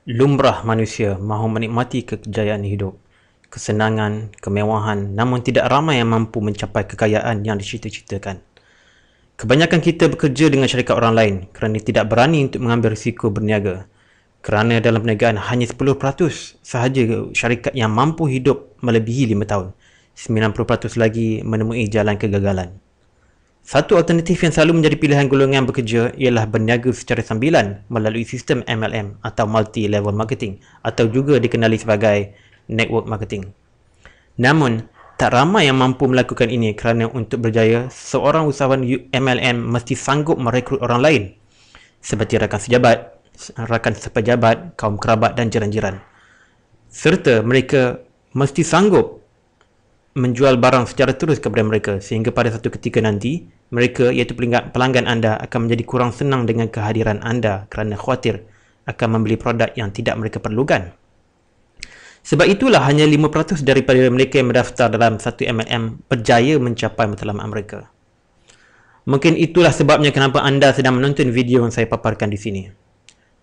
Lumrah manusia mahu menikmati kejayaan hidup, kesenangan, kemewahan, namun tidak ramai yang mampu mencapai kekayaan yang dicita-citakan. Kebanyakan kita bekerja dengan syarikat orang lain kerana tidak berani untuk mengambil risiko berniaga. Kerana dalam perniagaan hanya 10% sahaja syarikat yang mampu hidup melebihi 5 tahun. 90% lagi menemui jalan kegagalan. Satu alternatif yang selalu menjadi pilihan golongan bekerja ialah berniaga secara sambilan melalui sistem MLM atau multi-level marketing atau juga dikenali sebagai network marketing. Namun, tak ramai yang mampu melakukan ini kerana untuk berjaya, seorang usahawan MLM mesti sanggup merekrut orang lain seperti rakan sepejabat, kaum kerabat dan jiran-jiran. Serta mereka mesti sanggup menjual barang secara terus kepada mereka sehingga pada satu ketika nanti mereka iaitu pelanggan anda akan menjadi kurang senang dengan kehadiran anda kerana khawatir akan membeli produk yang tidak mereka perlukan. Sebab itulah hanya 5% daripada mereka yang mendaftar dalam satu MLM berjaya mencapai matlamat mereka. Mungkin itulah sebabnya kenapa anda sedang menonton video yang saya paparkan di sini.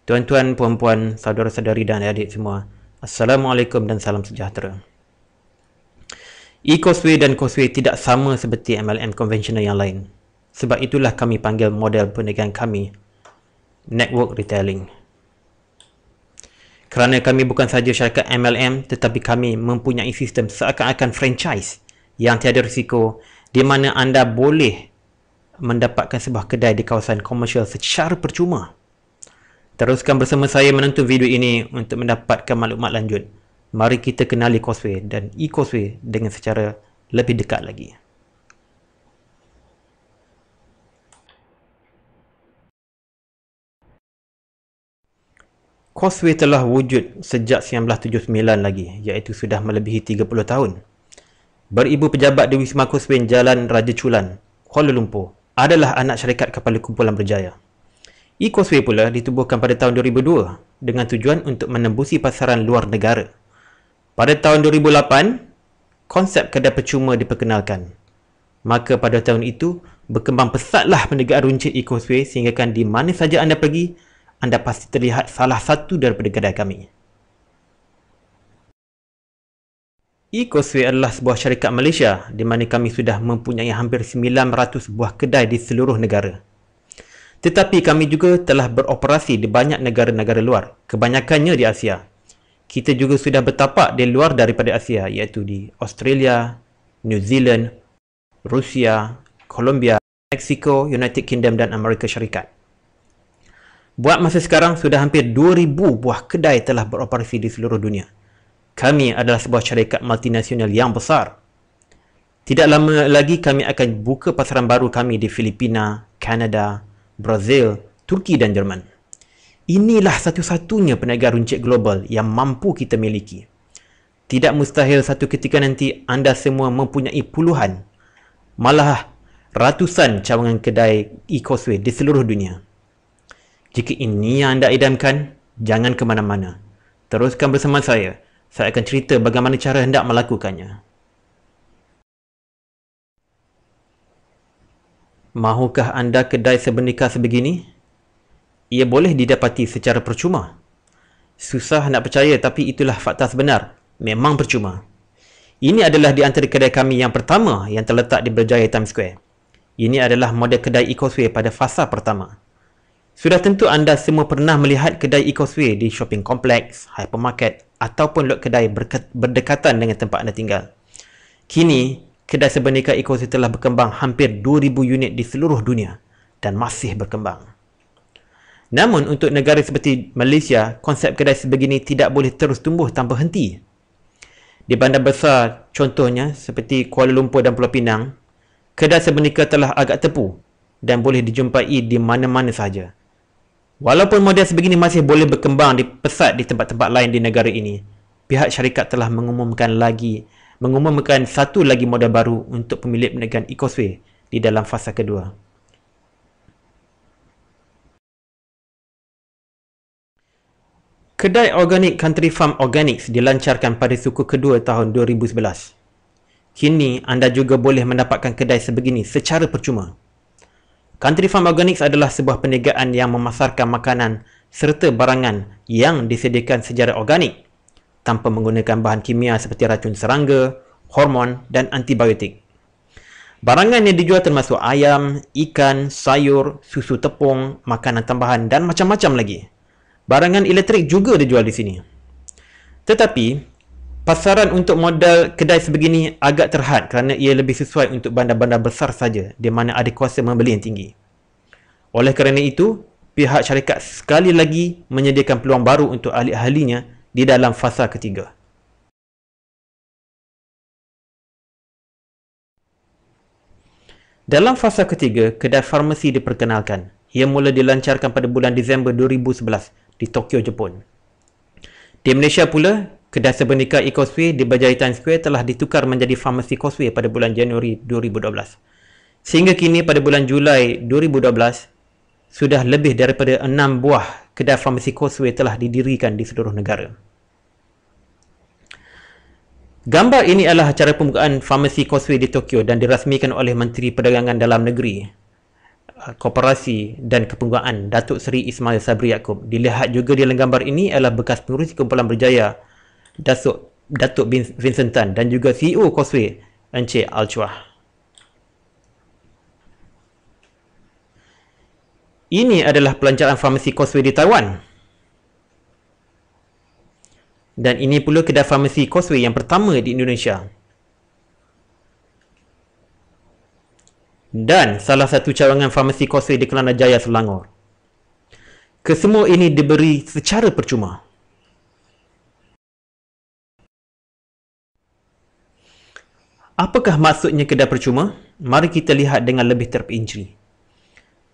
Tuan-tuan, puan-puan, saudara-saudari dan adik semua, Assalamualaikum dan salam sejahtera. E-Causeway dan Causeway tidak sama seperti MLM konvensional yang lain. Sebab itulah kami panggil model perniagaan kami Network Retailing. Kerana kami bukan sahaja syarikat MLM, tetapi kami mempunyai sistem seakan-akan franchise yang tiada risiko di mana anda boleh mendapatkan sebuah kedai di kawasan komersial secara percuma. Teruskan bersama saya menonton video ini untuk mendapatkan maklumat lanjut. Mari kita kenali Causeway dan E-Causeway dengan secara lebih dekat lagi. Causeway telah wujud sejak 1979 lagi, iaitu sudah melebihi 30 tahun. Beribu pejabat di Wisma Causeway Jalan Raja Chulan, Kuala Lumpur adalah anak syarikat Kapal Kumpulan Berjaya. E-Causeway pula ditubuhkan pada tahun 2002 dengan tujuan untuk menembusi pasaran luar negara. Pada tahun 2008, konsep kedai percuma diperkenalkan. Maka pada tahun itu, berkembang pesatlah perniagaan runcit E-Causeway sehingga di mana saja anda pergi, anda pasti terlihat salah satu daripada kedai kami. E-Causeway adalah sebuah syarikat Malaysia di mana kami sudah mempunyai hampir 900 buah kedai di seluruh negara. Tetapi kami juga telah beroperasi di banyak negara-negara luar, kebanyakannya di Asia. Kita juga sudah bertapak di luar daripada Asia iaitu di Australia, New Zealand, Rusia, Colombia, Mexico, United Kingdom dan Amerika Syarikat. Buat masa sekarang sudah hampir 2,000 buah kedai telah beroperasi di seluruh dunia. Kami adalah sebuah syarikat multinasional yang besar. Tidak lama lagi kami akan buka pasaran baru kami di Filipina, Kanada, Brazil, Turki dan Jerman. Inilah satu-satunya perniagaan runcit global yang mampu kita miliki. Tidak mustahil satu ketika nanti anda semua mempunyai puluhan, malah ratusan cawangan kedai E-Causeway di seluruh dunia. Jika ini yang anda idamkan, jangan ke mana-mana. Teruskan bersama saya. Saya akan cerita bagaimana cara hendak melakukannya. Mahukah anda kedai sebenika sebegini? Ia boleh didapati secara percuma. Susah nak percaya tapi itulah fakta sebenar. Memang percuma. Ini adalah di antara kedai kami yang pertama yang terletak di Berjaya Times Square. Ini adalah model kedai E-Causeway pada fasa pertama. Sudah tentu anda semua pernah melihat kedai E-Causeway di shopping kompleks, hypermarket ataupun lot kedai berdekatan dengan tempat anda tinggal. Kini, kedai sebenika E-Causeway telah berkembang hampir 2,000 unit di seluruh dunia dan masih berkembang. Namun untuk negara seperti Malaysia, konsep kedai sebegini tidak boleh terus tumbuh tanpa henti. Di bandar besar contohnya seperti Kuala Lumpur dan Pulau Pinang, kedai sebenika telah agak tepu dan boleh dijumpai di mana-mana sahaja. Walaupun model sebegini masih boleh berkembang pesat di tempat-tempat lain di negara ini, pihak syarikat telah mengumumkan satu lagi model baru untuk pemilik perniagaan E-Causeway di dalam fasa kedua. Kedai organik Country Farm Organics dilancarkan pada suku kedua tahun 2011. Kini anda juga boleh mendapatkan kedai sebegini secara percuma. Country Farm Organics adalah sebuah perniagaan yang memasarkan makanan serta barangan yang disediakan secara organik tanpa menggunakan bahan kimia seperti racun serangga, hormon dan antibiotik. Barangan yang dijual termasuk ayam, ikan, sayur, susu tepung, makanan tambahan dan macam-macam lagi. Barangan elektrik juga dijual di sini. Tetapi, pasaran untuk modal kedai sebegini agak terhad kerana ia lebih sesuai untuk bandar-bandar besar saja di mana ada kuasa membeli yang tinggi. Oleh kerana itu, pihak syarikat sekali lagi menyediakan peluang baru untuk ahli-ahlinya di dalam fasa ketiga. Dalam fasa ketiga, kedai farmasi diperkenalkan. Ia mula dilancarkan pada bulan Disember 2011 di Tokyo, Jepun. Di Malaysia pula, kedai sebenika Causeway di Berjaya Times Square telah ditukar menjadi Farmasi Causeway pada bulan Januari 2012. Sehingga kini pada bulan Julai 2012, sudah lebih daripada 6 buah kedai Farmasi Causeway telah didirikan di seluruh negara. Gambar ini adalah acara pembukaan Farmasi Causeway di Tokyo dan dirasmikan oleh Menteri Perdagangan Dalam Negeri, Koperasi dan Kepenggunaan Datuk Seri Ismail Sabri Yaakob. Dilihat juga di dalam gambar ini adalah bekas pengurusi kumpulan berjaya Datuk Vincent Tan dan juga CEO Causeway Encik Al-Chua. Ini adalah pelancaran Farmasi Causeway di Taiwan. Dan ini pula kedai Farmasi Causeway yang pertama di Indonesia. Dan salah satu cawangan Farmasi Causeway di Kelana Jaya, Selangor. Kesemua ini diberi secara percuma. Apakah maksudnya kedai percuma? Mari kita lihat dengan lebih terperinci.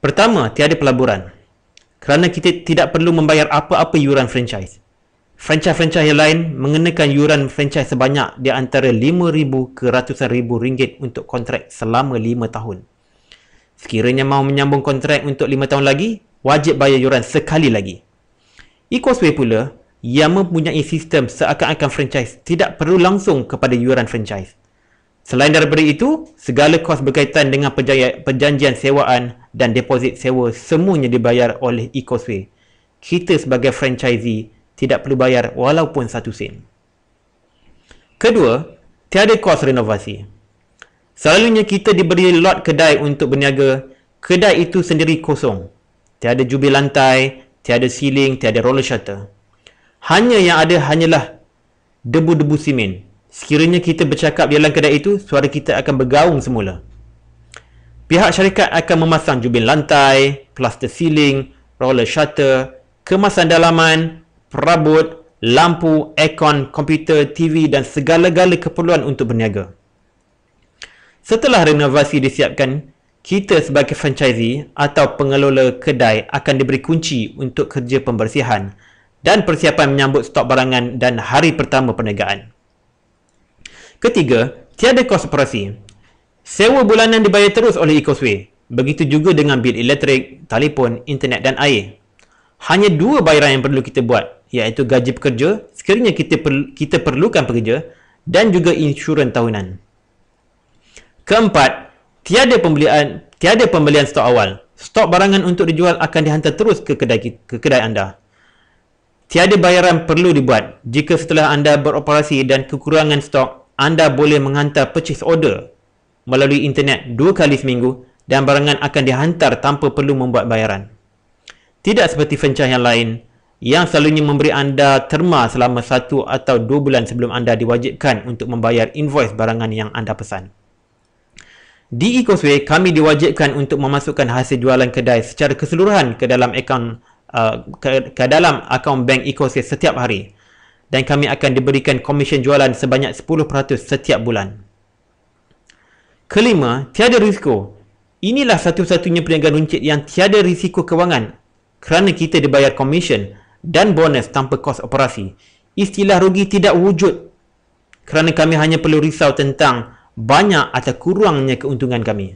Pertama, tiada pelaburan. Kerana kita tidak perlu membayar apa-apa yuran franchise. Franchise-franchise yang lain mengenakan yuran franchise sebanyak di antara RM5,000 ke ratusan ribu ringgit untuk kontrak selama 5 tahun. Sekiranya mahu menyambung kontrak untuk 5 tahun lagi, wajib bayar yuran sekali lagi. Causeway pula, yang mempunyai sistem seakan-akan franchise tidak perlu langsung kepada yuran franchise. Selain daripada itu, segala kos berkaitan dengan perjanjian sewaan dan deposit sewa semuanya dibayar oleh Causeway. Kita sebagai franchisee tidak perlu bayar walaupun 1 sen. Kedua, tiada kos renovasi. Selalunya kita diberi lot kedai untuk berniaga, kedai itu sendiri kosong. Tiada jubir lantai, tiada ceiling, tiada roller shutter. Hanya yang ada hanyalah debu-debu simen. Sekiranya kita bercakap di dalam kedai itu, suara kita akan bergaung semula. Pihak syarikat akan memasang jubin lantai, plaster ceiling, roller shutter, kemasan dalaman, perabot, lampu, aircon, komputer, TV dan segala-gala keperluan untuk berniaga. Setelah renovasi disiapkan, kita sebagai franchisee atau pengelola kedai akan diberi kunci untuk kerja pembersihan dan persiapan menyambut stok barangan dan hari pertama perniagaan. Ketiga, tiada kos operasi. Sewa bulanan dibayar terus oleh Causeway. Begitu juga dengan bil elektrik, telefon, internet dan air. Hanya 2 bayaran yang perlu kita buat, iaitu gaji pekerja sekiranya kita perlukan pekerja dan juga insurans tahunan. Keempat, tiada pembelian stok awal. Stok barangan untuk dijual akan dihantar terus ke kedai anda. Tiada bayaran perlu dibuat. Jika setelah anda beroperasi dan kekurangan stok, anda boleh menghantar purchase order melalui internet 2 kali seminggu dan barangan akan dihantar tanpa perlu membuat bayaran. Tidak seperti franchise yang lain yang selalunya memberi anda terma selama 1 atau 2 bulan sebelum anda diwajibkan untuk membayar invoice barangan yang anda pesan. Di Causeway, kami diwajibkan untuk memasukkan hasil jualan kedai secara keseluruhan ke dalam akaun bank Causeway setiap hari dan kami akan diberikan komisen jualan sebanyak 10% setiap bulan. Kelima, tiada risiko. Inilah satu-satunya perniagaan runcit yang tiada risiko kewangan kerana kita dibayar komisen dan bonus tanpa kos operasi. Istilah rugi tidak wujud kerana kami hanya perlu risau tentang banyak atau kurangnya keuntungan kami.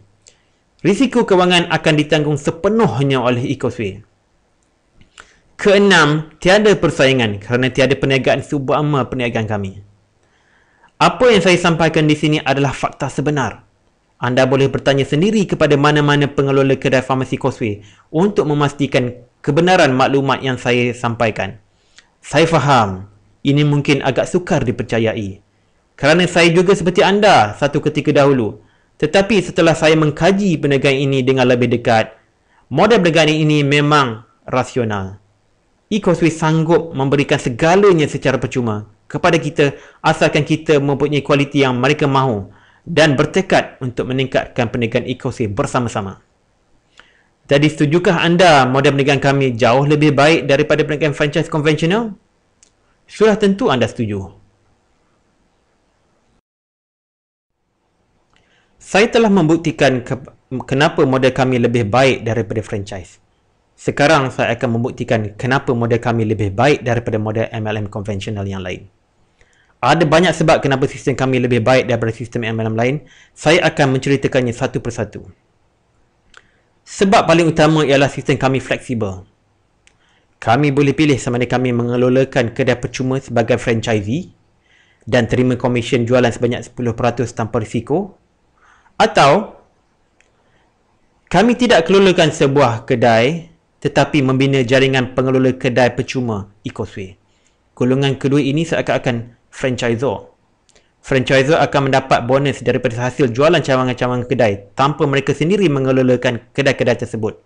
Risiko kewangan akan ditanggung sepenuhnya oleh Causeway. Keenam, tiada persaingan kerana tiada perniagaan seumpama perniagaan kami. Apa yang saya sampaikan di sini adalah fakta sebenar. Anda boleh bertanya sendiri kepada mana-mana pengelola kedai farmasi Causeway untuk memastikan kebenaran maklumat yang saya sampaikan. Saya faham, ini mungkin agak sukar dipercayai. Kerana saya juga seperti anda satu ketika dahulu. Tetapi setelah saya mengkaji perniagaan ini dengan lebih dekat, model perniagaan ini memang rasional. E-Causeway sanggup memberikan segalanya secara percuma kepada kita asalkan kita mempunyai kualiti yang mereka mahu dan bertekad untuk meningkatkan perniagaan E-Causeway bersama-sama. Jadi setujukah anda model perniagaan kami jauh lebih baik daripada perniagaan franchise konvensional? Sudah tentu anda setuju. Saya telah membuktikan kenapa model kami lebih baik daripada franchise. Sekarang saya akan membuktikan kenapa model kami lebih baik daripada model MLM konvensional yang lain. Ada banyak sebab kenapa sistem kami lebih baik daripada sistem MLM lain. Saya akan menceritakannya satu persatu. Sebab paling utama ialah sistem kami fleksibel. Kami boleh pilih sama ada kami mengelolakan kedai percuma sebagai franchisee dan terima komisen jualan sebanyak 10% tanpa risiko, atau kami tidak kelolakan sebuah kedai tetapi membina jaringan pengelola kedai percuma E-Causeway. Golongan kedua ini seakan-akan franchisor. Franchisor akan mendapat bonus daripada hasil jualan cawangan-cawangan kedai tanpa mereka sendiri mengelolakan kedai-kedai tersebut.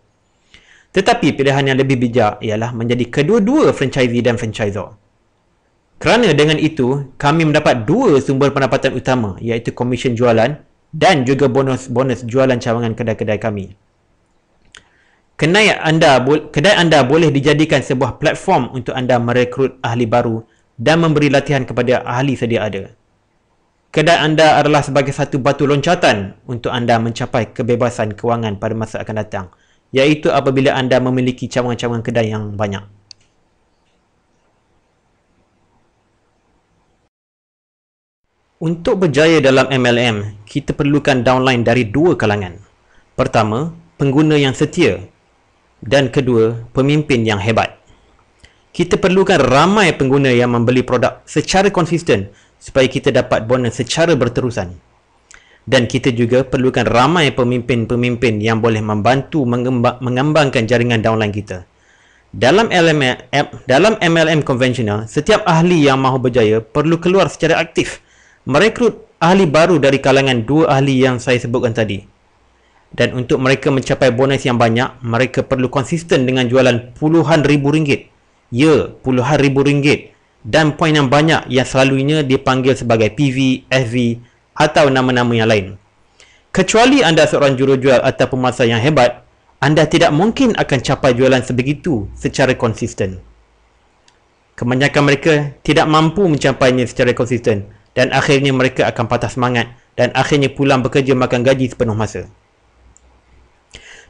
Tetapi pilihan yang lebih bijak ialah menjadi kedua-dua franchisee dan franchisor. Kerana dengan itu, kami mendapat dua sumber pendapatan utama iaitu komisen jualan dan juga bonus jualan cawangan kedai-kedai kami. Kedai anda boleh dijadikan sebuah platform untuk anda merekrut ahli baru dan memberi latihan kepada ahli sedia ada. Kedai anda adalah sebagai satu batu loncatan untuk anda mencapai kebebasan kewangan pada masa akan datang, iaitu apabila anda memiliki cawangan-cawangan kedai yang banyak. Untuk berjaya dalam MLM, kita perlukan downline dari dua kalangan. Pertama, pengguna yang setia, dan kedua, pemimpin yang hebat. Kita perlukan ramai pengguna yang membeli produk secara konsisten supaya kita dapat bonus secara berterusan. Dan kita juga perlukan ramai pemimpin-pemimpin yang boleh membantu mengembangkan jaringan downline kita. Dalam MLM konvensional, setiap ahli yang mahu berjaya perlu keluar secara aktif, merekrut ahli baru dari kalangan dua ahli yang saya sebutkan tadi. Dan untuk mereka mencapai bonus yang banyak, mereka perlu konsisten dengan jualan puluhan ribu ringgit. Ya, puluhan ribu ringgit. Dan poin yang banyak yang selalunya dipanggil sebagai PV, FV atau nama-nama yang lain. Kecuali anda seorang jurujual atau pemasar yang hebat, anda tidak mungkin akan capai jualan sebegitu secara konsisten. Kebanyakan mereka tidak mampu mencapainya secara konsisten dan akhirnya mereka akan patah semangat dan akhirnya pulang bekerja makan gaji sepenuh masa.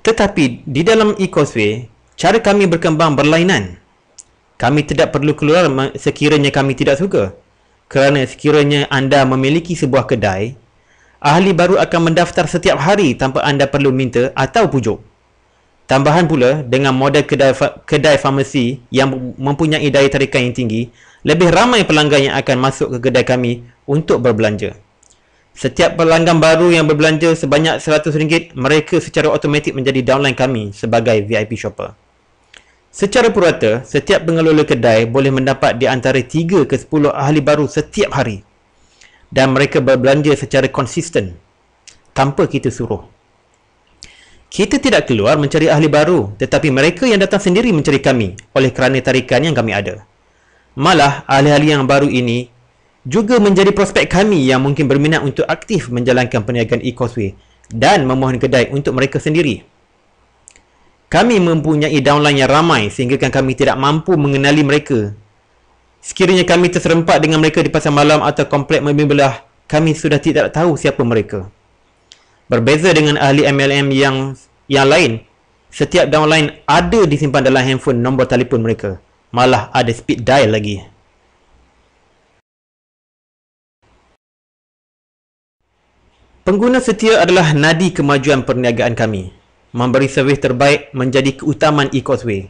Tetapi di dalam E-Causeway, cara kami berkembang berlainan. Kami tidak perlu keluar sekiranya kami tidak suka. Kerana sekiranya anda memiliki sebuah kedai, ahli baru akan mendaftar setiap hari tanpa anda perlu minta atau pujuk. Tambahan pula, dengan model kedai farmasi yang mempunyai daya tarikan yang tinggi, lebih ramai pelanggan yang akan masuk ke kedai kami untuk berbelanja. Setiap pelanggan baru yang berbelanja sebanyak RM100, mereka secara automatik menjadi downline kami sebagai VIP shopper. Secara purata, setiap pengelola kedai boleh mendapat di antara 3 ke 10 ahli baru setiap hari. Dan mereka berbelanja secara konsisten, tanpa kita suruh. Kita tidak keluar mencari ahli baru, tetapi mereka yang datang sendiri mencari kami oleh kerana tarikan yang kami ada. Malah, ahli-ahli yang baru ini juga menjadi prospek kami yang mungkin berminat untuk aktif menjalankan perniagaan E-Causeway dan memohon kedai untuk mereka sendiri. Kami mempunyai downline yang ramai sehingga kami tidak mampu mengenali mereka. Sekiranya kami terserempak dengan mereka di pasar malam atau komplek membelah, kami sudah tidak tahu siapa mereka. Berbeza dengan ahli MLM yang lain, setiap downline ada disimpan dalam handphone nombor telefon mereka. Malah ada speed dial lagi. Pengguna setia adalah nadi kemajuan perniagaan kami. Memberi servis terbaik menjadi keutamaan E-Causeway.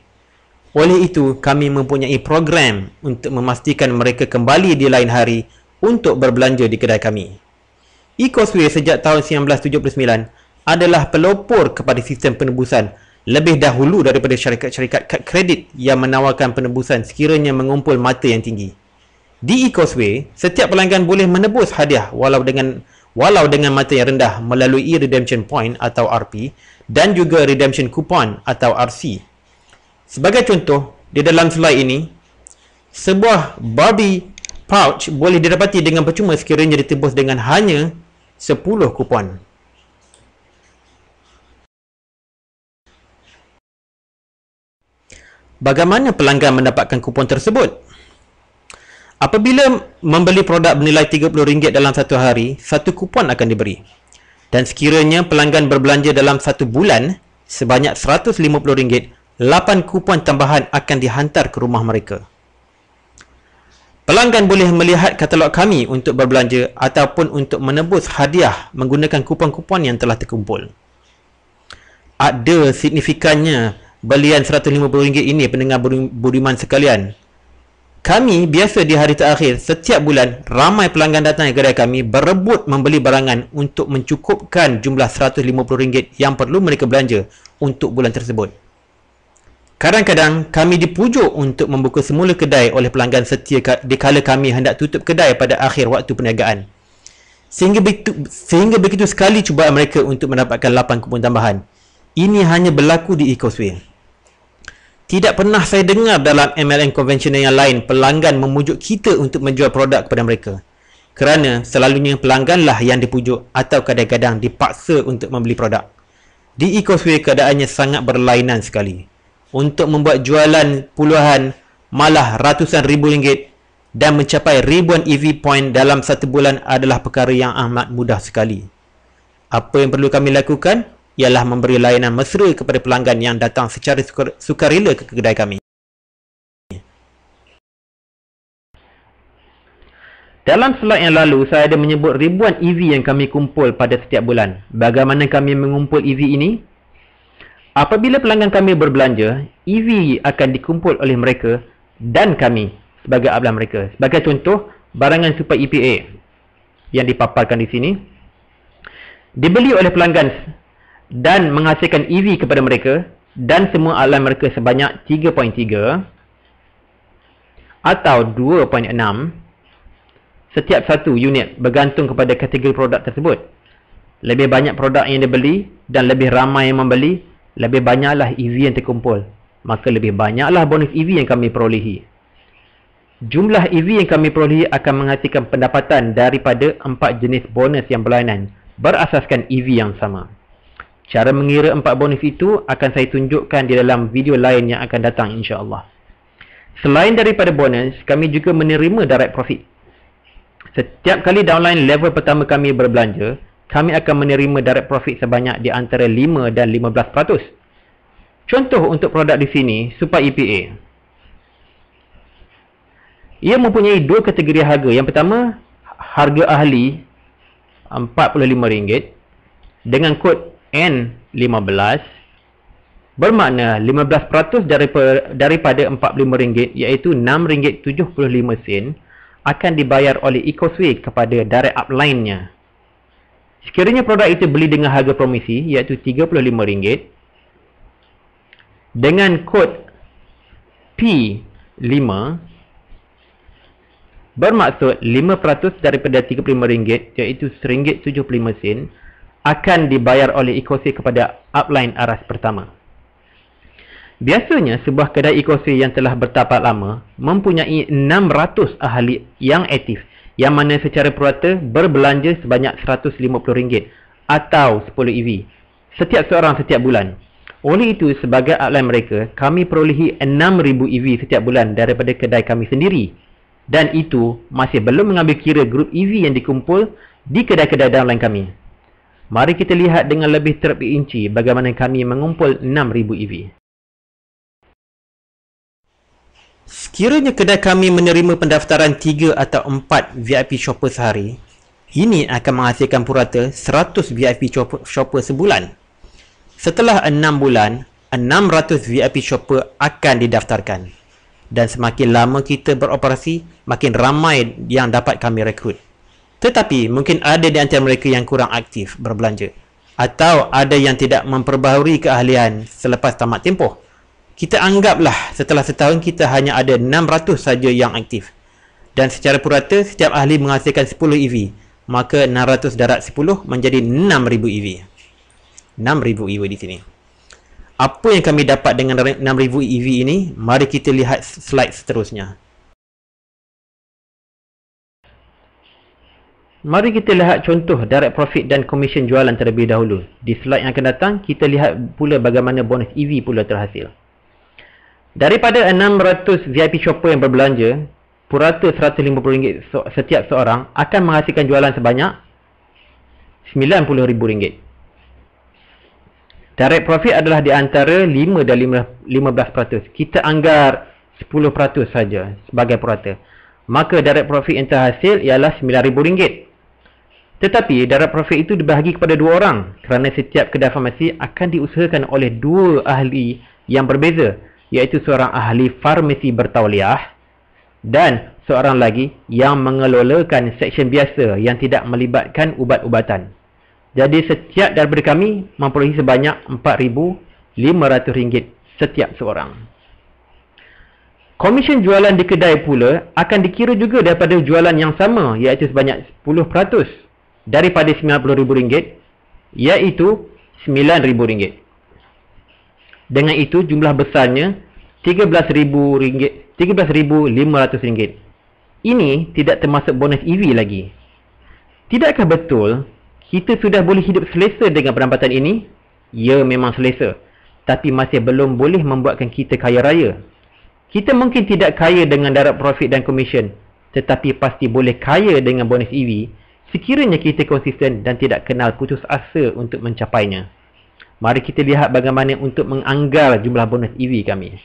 Oleh itu, kami mempunyai program untuk memastikan mereka kembali di lain hari untuk berbelanja di kedai kami. E-Causeway sejak tahun 1979 adalah pelopor kepada sistem penebusan lebih dahulu daripada syarikat-syarikat kad kredit yang menawarkan penebusan sekiranya mengumpul mata yang tinggi. Di eCauseway, setiap pelanggan boleh menebus hadiah walau dengan mata yang rendah melalui redemption point atau RP dan juga redemption coupon atau RC. Sebagai contoh, di dalam slide ini, sebuah Barbie pouch boleh didapati dengan percuma sekiranya ditebus dengan hanya 10 kupon. Bagaimana pelanggan mendapatkan kupon tersebut? Apabila membeli produk bernilai RM30 dalam satu hari, satu kupon akan diberi. Dan sekiranya pelanggan berbelanja dalam satu bulan sebanyak RM150, 8 kupon tambahan akan dihantar ke rumah mereka. Pelanggan boleh melihat katalog kami untuk berbelanja ataupun untuk menebus hadiah menggunakan kupon-kupon yang telah terkumpul. Ada signifikannya belian RM150 ini, pendengar budiman sekalian. Kami biasa di hari terakhir setiap bulan, ramai pelanggan datang ke kedai kami berebut membeli barangan untuk mencukupkan jumlah RM150 yang perlu mereka belanja untuk bulan tersebut. Kadang-kadang kami dipujuk untuk membuka semula kedai oleh pelanggan setia dikala kami hendak tutup kedai pada akhir waktu perniagaan. Sehingga begitu sekali cubaan mereka untuk mendapatkan 8 kupon tambahan. Ini hanya berlaku di eCauseway. Tidak pernah saya dengar dalam MLM konvensional yang lain pelanggan memujuk kita untuk menjual produk kepada mereka. Kerana selalunya pelangganlah yang dipujuk atau kadang-kadang dipaksa untuk membeli produk. Di eCauseway keadaannya sangat berlainan sekali. Untuk membuat jualan puluhan, malah ratusan ribu ringgit dan mencapai ribuan EV point dalam satu bulan adalah perkara yang amat mudah sekali. Apa yang perlu kami lakukan ialah memberi layanan mesra kepada pelanggan yang datang secara sukarela ke kedai kami. Dalam slide yang lalu, saya ada menyebut ribuan EV yang kami kumpul pada setiap bulan. Bagaimana kami mengumpul EV ini? Apabila pelanggan kami berbelanja, EV akan dikumpul oleh mereka dan kami sebagai upline mereka. Sebagai contoh, barangan Super EPA yang dipaparkan di sini dibeli oleh pelanggan dan menghasilkan EV kepada mereka dan semua upline mereka sebanyak 3.3 atau 2.6 setiap satu unit bergantung kepada kategori produk tersebut. Lebih banyak produk yang dibeli dan lebih ramai yang membeli, lebih banyaklah EV yang terkumpul. Maka lebih banyaklah bonus EV yang kami perolehi. Jumlah EV yang kami perolehi akan menghasilkan pendapatan daripada 4 jenis bonus yang berlainan berasaskan EV yang sama. Cara mengira 4 bonus itu akan saya tunjukkan di dalam video lain yang akan datang insya-Allah. Selain daripada bonus, kami juga menerima direct profit. Setiap kali downline level pertama kami berbelanja, kami akan menerima direct profit sebanyak di antara 5 dan 15%. Contoh untuk produk di sini, Super EPA. Ia mempunyai 2 kategori harga. Yang pertama, harga ahli RM45 dengan kod N15 bermakna 15% daripada RM45 iaitu RM6.75 akan dibayar oleh eCauseway kepada direct upline-nya. Sekiranya produk itu beli dengan harga promisi iaitu RM35 dengan kod P5 bermaksud 5% daripada RM35 iaitu RM1.75 akan dibayar oleh eCauseway kepada upline aras pertama. Biasanya sebuah kedai eCauseway yang telah bertapak lama mempunyai 600 ahli yang aktif yang mana secara purata berbelanja sebanyak RM150 atau 10 EV setiap seorang setiap bulan. Oleh itu, sebagai upline mereka, kami perolehi 6,000 EV setiap bulan daripada kedai kami sendiri. Dan itu masih belum mengambil kira grup EV yang dikumpul di kedai-kedai downline kami. Mari kita lihat dengan lebih terperinci bagaimana kami mengumpul 6,000 EV. Sekiranya kedai kami menerima pendaftaran 3 atau 4 VIP shopper sehari, ini akan menghasilkan purata 100 VIP shopper sebulan. Setelah 6 bulan, 600 VIP shopper akan didaftarkan. Dan semakin lama kita beroperasi, makin ramai yang dapat kami rekrut. Tetapi mungkin ada di antara mereka yang kurang aktif berbelanja. atau ada yang tidak memperbaharui keahlian selepas tamat tempoh. Kita anggaplah setelah setahun kita hanya ada 600 saja yang aktif. Dan secara purata, setiap ahli menghasilkan 10 EV. Maka 600 darab 10 menjadi 6,000 EV. 6,000 EV di sini. Apa yang kami dapat dengan 6,000 EV ini? Mari kita lihat slide seterusnya. Mari kita lihat contoh direct profit dan commission jualan terlebih dahulu. Di slide yang akan datang, kita lihat pula bagaimana bonus EV pula terhasil. Daripada 600 VIP shopper yang berbelanja, purata RM150 setiap seorang akan menghasilkan jualan sebanyak RM90,000. Direct profit adalah di antara 5 dan 15%. Kita anggar 10% saja sebagai purata. Maka direct profit yang terhasil ialah RM9,000. Tetapi direct profit itu dibahagi kepada 2 orang kerana setiap kedai farmasi akan diusahakan oleh 2 ahli yang berbeza, iaitu seorang ahli farmasi bertauliah dan seorang lagi yang mengelolakan seksyen biasa yang tidak melibatkan ubat-ubatan. Jadi setiap daripada kami memperolehi sebanyak RM4,500 setiap seorang. Komisen jualan di kedai pula akan dikira juga daripada jualan yang sama, iaitu sebanyak 10% daripada RM90,000, iaitu RM9,000. Dengan itu jumlah besarnya RM13,500. Ini tidak termasuk bonus EV lagi. Tidakkah betul kita sudah boleh hidup selesa dengan pendapatan ini? Ya, memang selesa. Tapi masih belum boleh membuatkan kita kaya raya. Kita mungkin tidak kaya dengan direct profit dan commission, tetapi pasti boleh kaya dengan bonus EV sekiranya kita konsisten dan tidak kenal putus asa untuk mencapainya. Mari kita lihat bagaimana untuk menganggar jumlah bonus EV kami.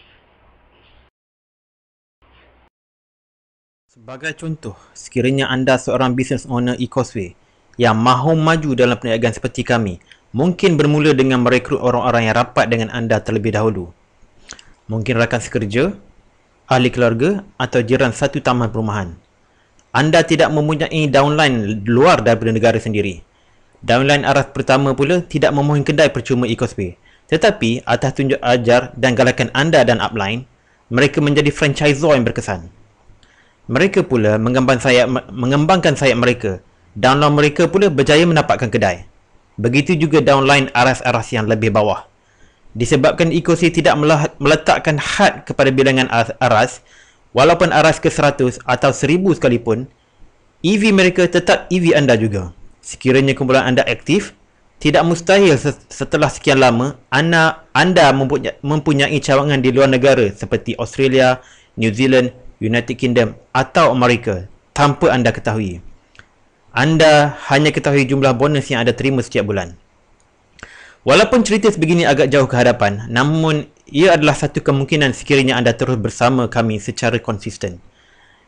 Sebagai contoh, sekiranya anda seorang business owner e-Causeway yang mahu maju dalam perniagaan seperti kami, mungkin bermula dengan merekrut orang-orang yang rapat dengan anda terlebih dahulu. Mungkin rakan sekerja, ahli keluarga atau jiran satu taman perumahan. Anda tidak mempunyai downline luar daripada negara sendiri. Downline aras pertama pula tidak memohon kedai percuma e-Causeway. Tetapi atas tunjuk ajar dan galakan anda dan upline, mereka menjadi franchisor yang berkesan. Mereka pula mengembangkan sayap mereka. Downline mereka pula berjaya mendapatkan kedai. Begitu juga downline aras-aras yang lebih bawah. Disebabkan e-Causeway tidak meletakkan had kepada bilangan aras, walaupun aras ke 100 atau 1000 sekalipun, EV mereka tetap EV anda juga. Sekiranya kumpulan anda aktif, tidak mustahil setelah sekian lama anda mempunyai cawangan di luar negara seperti Australia, New Zealand, United Kingdom atau Amerika tanpa anda ketahui. Anda hanya ketahui jumlah bonus yang anda terima setiap bulan. Walaupun cerita sebegini agak jauh ke hadapan, namun ia adalah satu kemungkinan sekiranya anda terus bersama kami secara konsisten.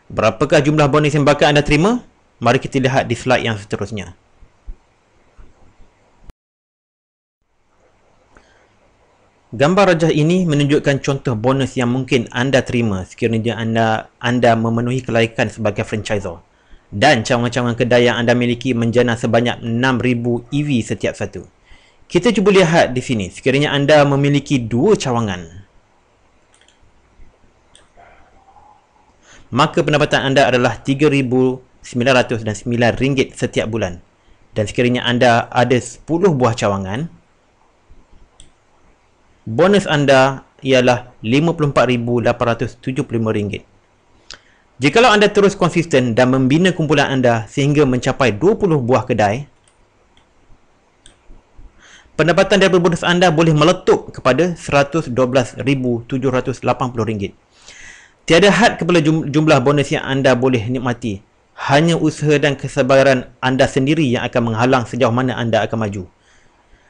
Berapakah jumlah bonus yang bakal anda terima? Mari kita lihat di slide yang seterusnya. Gambar rajah ini menunjukkan contoh bonus yang mungkin anda terima sekiranya anda memenuhi kelaikan sebagai franchisor. Dan cawangan-cawangan kedai yang anda miliki menjana sebanyak 6,000 EV setiap satu. Kita cuba lihat di sini, sekiranya anda memiliki 2 cawangan, maka pendapatan anda adalah RM3,909 setiap bulan. Dan sekiranya anda ada 10 buah cawangan, bonus anda ialah RM54,875. Jikalau anda terus konsisten dan membina kumpulan anda sehingga mencapai 20 buah kedai, pendapatan daripada bonus anda boleh meletup kepada RM112,780. Tiada had kepada jumlah bonus yang anda boleh nikmati. Hanya usaha dan kesabaran anda sendiri yang akan menghalang sejauh mana anda akan maju.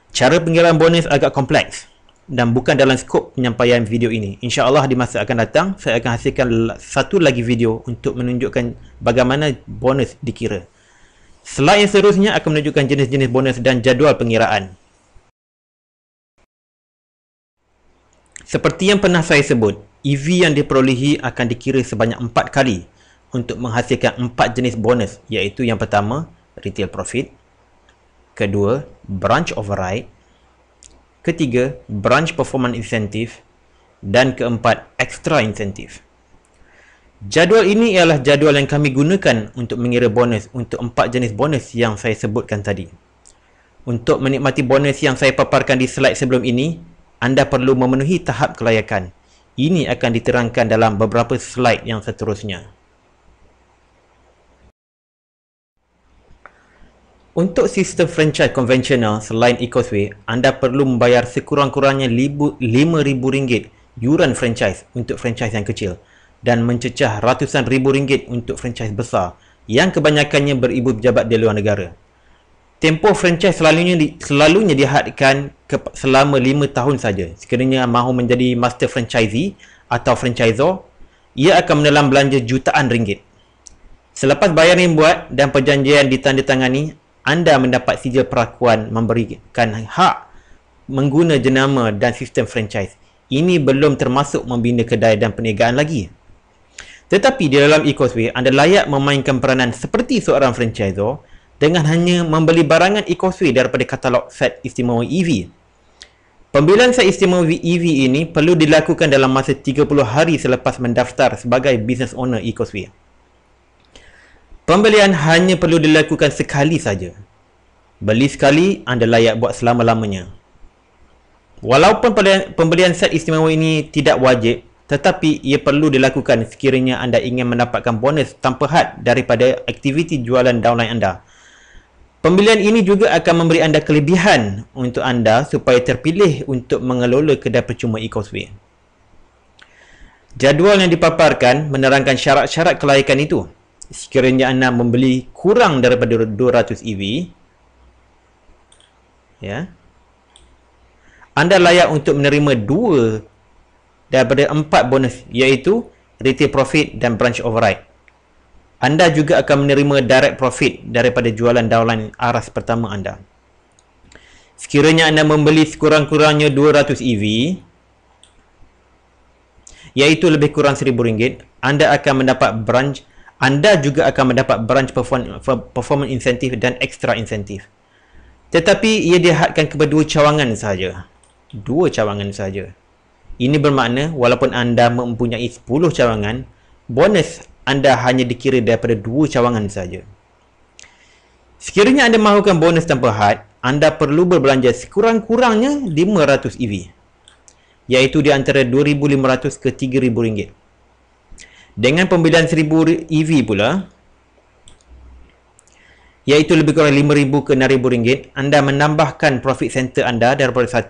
Cara pengiraan bonus agak kompleks dan bukan dalam skop penyampaian video ini. InsyaAllah di masa akan datang, saya akan hasilkan satu lagi video untuk menunjukkan bagaimana bonus dikira. Slide yang seterusnya akan menunjukkan jenis-jenis bonus dan jadual pengiraan. Seperti yang pernah saya sebut, EV yang diperolehi akan dikira sebanyak 4 kali untuk menghasilkan 4 jenis bonus, iaitu yang pertama, retail profit. Kedua, branch override. Ketiga, branch performance incentive. Dan keempat, extra incentive. Jadual ini ialah jadual yang kami gunakan untuk mengira bonus untuk 4 jenis bonus yang saya sebutkan tadi. Untuk menikmati bonus yang saya paparkan di slide sebelum ini, anda perlu memenuhi tahap kelayakan. Ini akan diterangkan dalam beberapa slide yang seterusnya. Untuk sistem franchise konvensional selain Ecosway, anda perlu membayar sekurang-kurangnya RM5,000 yuran franchise untuk franchise yang kecil dan mencecah ratusan ribu ringgit untuk franchise besar yang kebanyakannya beribu pejabat di luar negara. Tempoh franchise selalunya dihadkan selama 5 tahun saja. Sekiranya mahu menjadi master franchisee atau franchisor, ia akan menelan belanja jutaan ringgit. Selepas bayaran buat dan perjanjian ditandatangani, anda mendapat sijil perakuan memberikan hak mengguna jenama dan sistem franchise. Ini belum termasuk membina kedai dan perniagaan lagi. Tetapi di dalam Ecosway, anda layak memainkan peranan seperti seorang franchisor dengan hanya membeli barangan Ecosway daripada katalog set istimewa EV. Pembelian set istimewa EV ini perlu dilakukan dalam masa 30 hari selepas mendaftar sebagai business owner Ecosway. Pembelian hanya perlu dilakukan sekali saja. Beli sekali, anda layak buat selama-lamanya. Walaupun pembelian set istimewa ini tidak wajib, tetapi ia perlu dilakukan sekiranya anda ingin mendapatkan bonus tanpa had daripada aktiviti jualan downline anda. Pembelian ini juga akan memberi anda kelebihan untuk anda supaya terpilih untuk mengelola kedai percuma Ecosway. Jadual yang dipaparkan menerangkan syarat-syarat kelayakan itu. Sekiranya anda membeli kurang daripada 200 EV, anda layak untuk menerima 2 daripada 4 bonus, iaitu retail profit dan branch override. Anda juga akan menerima direct profit daripada jualan downline aras pertama anda. Sekiranya anda membeli sekurang-kurangnya 200 EV, iaitu lebih kurang RM1,000, anda juga akan mendapat branch performance incentive dan extra incentive. Tetapi ia dihadkan kepada 2 cawangan sahaja. 2 cawangan sahaja. Ini bermakna walaupun anda mempunyai 10 cawangan, bonus anda hanya dikira daripada 2 cawangan saja. Sekiranya anda mahukan bonus tanpa had, anda perlu berbelanja sekurang-kurangnya 500 EV, iaitu di antara RM2,500 ke RM3,000. Dengan pembelian 1000 EV pula, iaitu lebih kurang RM5,000 ke RM6,000, anda menambahkan profit center anda daripada 1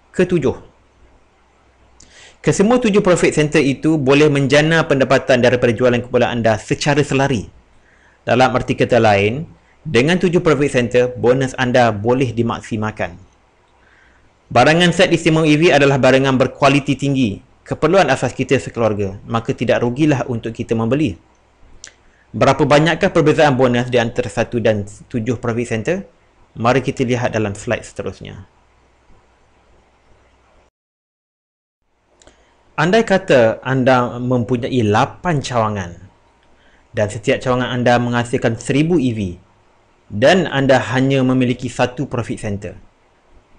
ke 7. Kesemua 7 profit center itu boleh menjana pendapatan daripada jualan kumpulan anda secara selari. Dalam arti kata lain, dengan 7 profit center, bonus anda boleh dimaksimalkan. Barangan set istimewa EV adalah barangan berkualiti tinggi, keperluan asas kita sekeluarga, maka tidak rugilah untuk kita membeli. Berapa banyakkah perbezaan bonus di antara 1 dan 7 profit center? Mari kita lihat dalam slide seterusnya. Andai kata anda mempunyai 8 cawangan dan setiap cawangan anda menghasilkan 1000 EV dan anda hanya memiliki 1 profit center,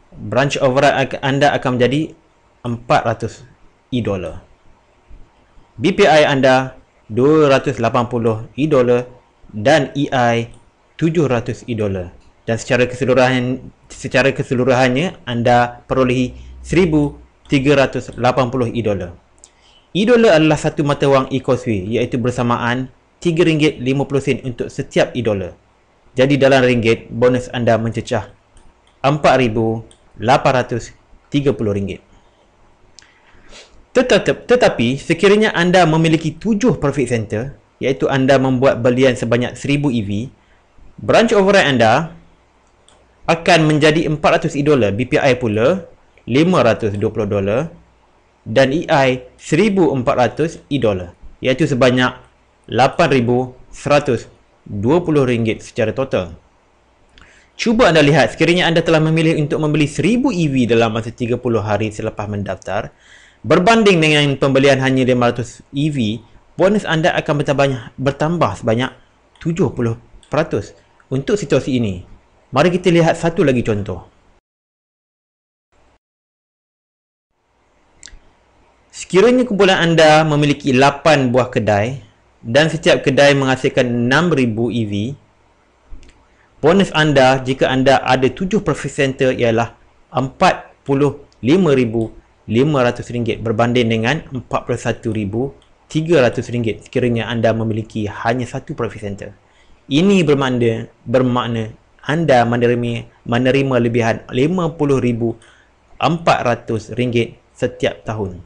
branch override anda akan menjadi $400. BPI anda $280 dan EI $700, dan secara keseluruhannya anda perolehi $1,380. $1 adalah satu mata wang Ecosway, iaitu bersamaan RM3.50 untuk setiap $1. Jadi dalam ringgit, bonus anda mencecah RM4,830. Tetapi sekiranya anda memiliki 7 profit center, iaitu anda membuat belian sebanyak 1000 EV, branch override anda akan menjadi $400, BPI pula $520 dan EI $1,400, iaitu sebanyak RM8,120 secara total. Cuba anda lihat, sekiranya anda telah memilih untuk membeli 1000 EV dalam masa 30 hari selepas mendaftar, berbanding dengan pembelian hanya 500 EV, bonus anda akan bertambah sebanyak 70%. Untuk situasi ini, Mari kita lihat satu lagi contoh. Sekiranya kumpulan anda memiliki 8 buah kedai dan setiap kedai menghasilkan 6,000 EV, bonus anda jika anda ada 7 profit center ialah RM45,500 berbanding dengan RM41,300 sekiranya anda memiliki hanya satu profit center. Ini bermakna anda menerima lebihan RM50,400 setiap tahun.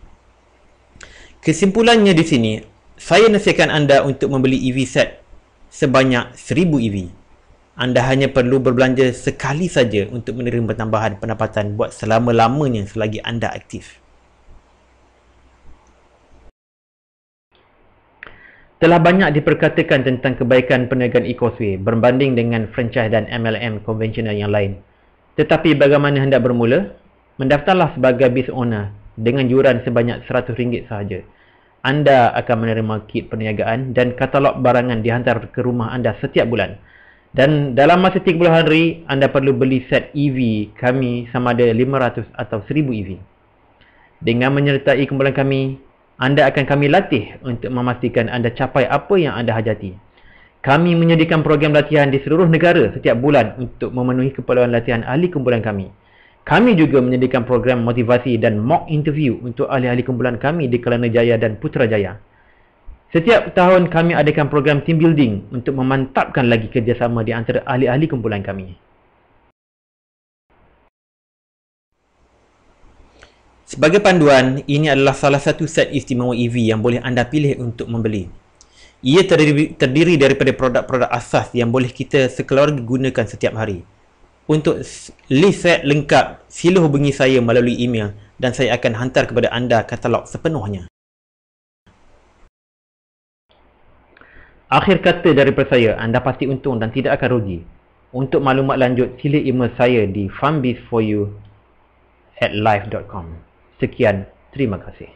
Kesimpulannya di sini, saya nasihatkan anda untuk membeli EV set sebanyak 1000 EV. Anda hanya perlu berbelanja sekali saja untuk menerima tambahan pendapatan buat selama-lamanya selagi anda aktif. Telah banyak diperkatakan tentang kebaikan perniagaan e-Causeway berbanding dengan franchise dan MLM konvensional yang lain. Tetapi bagaimana hendak bermula? Mendaftarlah sebagai business owner dengan yuran sebanyak RM100 sahaja. Anda akan menerima kit perniagaan dan katalog barangan dihantar ke rumah anda setiap bulan. Dan dalam masa 30 hari, anda perlu beli set EV kami sama ada 500 atau 1000 EV. Dengan menyertai kumpulan kami, anda akan kami latih untuk memastikan anda capai apa yang anda hajati. Kami menyediakan program latihan di seluruh negara setiap bulan untuk memenuhi keperluan latihan ahli kumpulan kami. Kami juga menyediakan program motivasi dan mock interview untuk ahli-ahli kumpulan kami di Kelana Jaya dan Putrajaya. Setiap tahun kami adakan program team building untuk memantapkan lagi kerjasama di antara ahli-ahli kumpulan kami. Sebagai panduan, ini adalah salah satu set istimewa EV yang boleh anda pilih untuk membeli. Ia terdiri daripada produk-produk asas yang boleh kita sekeluarga gunakan setiap hari. Untuk list set lengkap, sila hubungi saya melalui email dan saya akan hantar kepada anda katalog sepenuhnya. Akhir kata daripada saya, anda pasti untung dan tidak akan rugi. Untuk maklumat lanjut, sila email saya di funbizforyou@live.com. Sekian, terima kasih.